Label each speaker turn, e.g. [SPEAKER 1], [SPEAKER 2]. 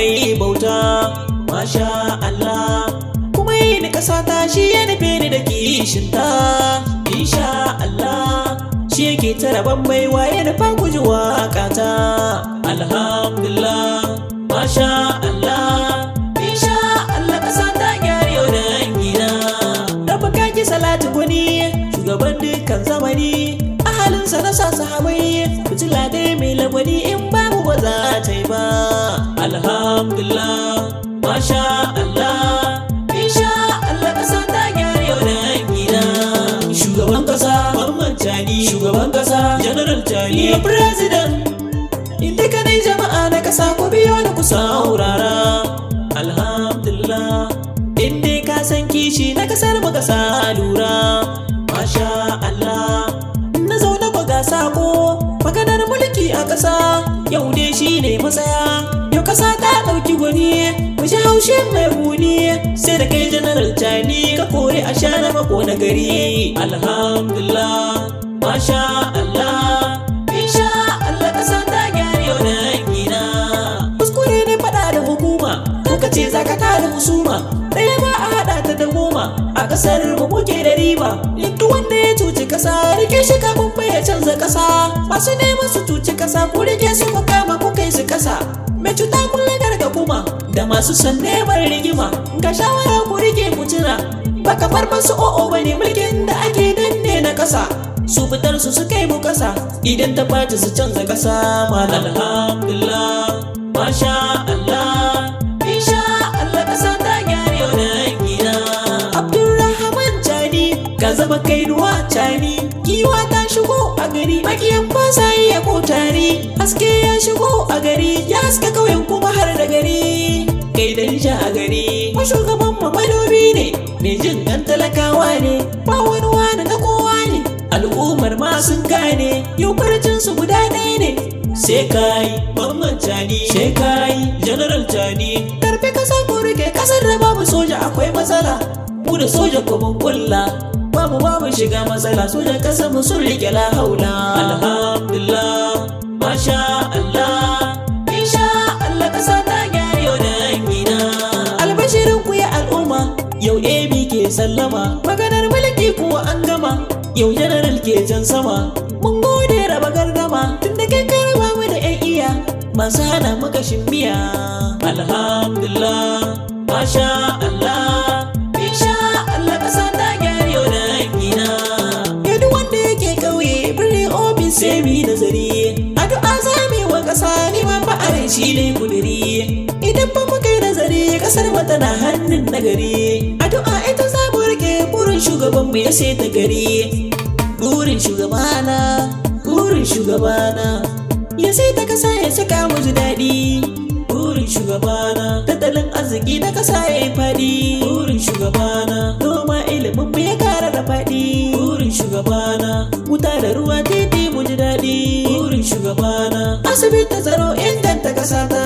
[SPEAKER 1] mai bauta. Masha Allah, kuma yi ni kasa ta shi ya nufe ni da kishinta. Insha Allah, shi yake tara ban baiwa ya nufa guji waƙata. Alhamdulillah, masha Allah, insha Allah kasa ta gyara yau da gida. Rabu kaki salatu gwani, shugaban dukkan zamani, ahalinsa na sa sahabai, fitila dai mai lagwani in babu ba za ta yi ba. Alhamdulillah, masha Allah, insha Allah kasa ta gyara yau da gida. Shugaban kasa Muhammad Chani, shugaban kasa General Chani, President. Inda kadai jama'a na kasa ku biyo ni ku saurara. Alhamdulillah, inda ka san kishi na kasar mu kasa lura. Masha Allah, na zaune ku ga sako maganar mulki a kasa yau dai shi ne matsaya. Yau kasa ta ɗauki gwani mu ji haushin mai buni, sai da kai General Chani ka kore a share mako na gari. Alhamdulillah, masha Allah, insha Allah kasa ta gyara yau da gida. Kuskure ne faɗa da hukuma ko ka ce za ka tada husuma, ɗaya ba a haɗa ta da goma. A ƙasar mu muke da riba, duk wanda ya cuci ƙasa rike shi kafin bai ya canza ƙasa. Masu neman su cuci ƙasa ku rike su ku kama ku kai su ƙasa. Mai cuta kullum garga kuma da masu son neman rigima, ga shawara ku rike ku tuna ba kamar masu o'o bane mulkin da ake danne na ƙasa. Su fitar su kai mu ƙasa idan ta ɓaci su canza ƙasa. Alhamdulillah, masha Allah, insha Allah ƙasa ta gyara yau da gida. Abdurrahama Chani, ka zama kainuwa Chani, giwa ta shigo a gari, makiyan fasa ya ko tari. Haske ya shigo a gari, ya haska kauyen kuma har da gari. Kai da nisha a gari, shugaban mu madobi ne, mai jin kan talakawa ne, ba wani wani na kowa ne. Al'ummar ma sun gane yau farcin su guda ɗaya ne. Sai kai Muhammad Chani, sai kai General Chani, karfe kasa ko rike kasar da babu soja akwai matsala. Mu da soja ko mun kulla, babu shiga matsala, sojan kasar mu sun rike la haula. Alhamdulillah, masha Allah, insha Allah kasa ta gyara yau da gida. Albashirin ku ya al'umma, yau AB ke sallama, maganar mulki kuwa an gama. Yau General ke can sama, mun gode raba gardama, tun da kai karba mu da ƴan iya masu hana muka shimbiya. Alhamdulillah, masha Allah, insha Allah kasa ta gyara yau da gida. Yau wanda yake kauye birnin ofis sai mu nazari, addu'a za mu yi wa kasa neman ba'arai shi ne kudiri. Idan ba mu kai nazari kasar mu tana hannun nagari, addu'a ita za mu rike burin shugaban mu ya sai ta gari. Burin shugabana, burin shugabana, ya sai ta kasa ya saka mu ji daɗi. Burin shugabana, tattalin arziki na kasa ya yi faɗi. Burin shugabana, noma ilimin mu ya kara da faɗi. Burin shugabana, wuta da ruwa titi mu ji daɗi. Burin shugabana, asibiti tsaro inganta kasa ta.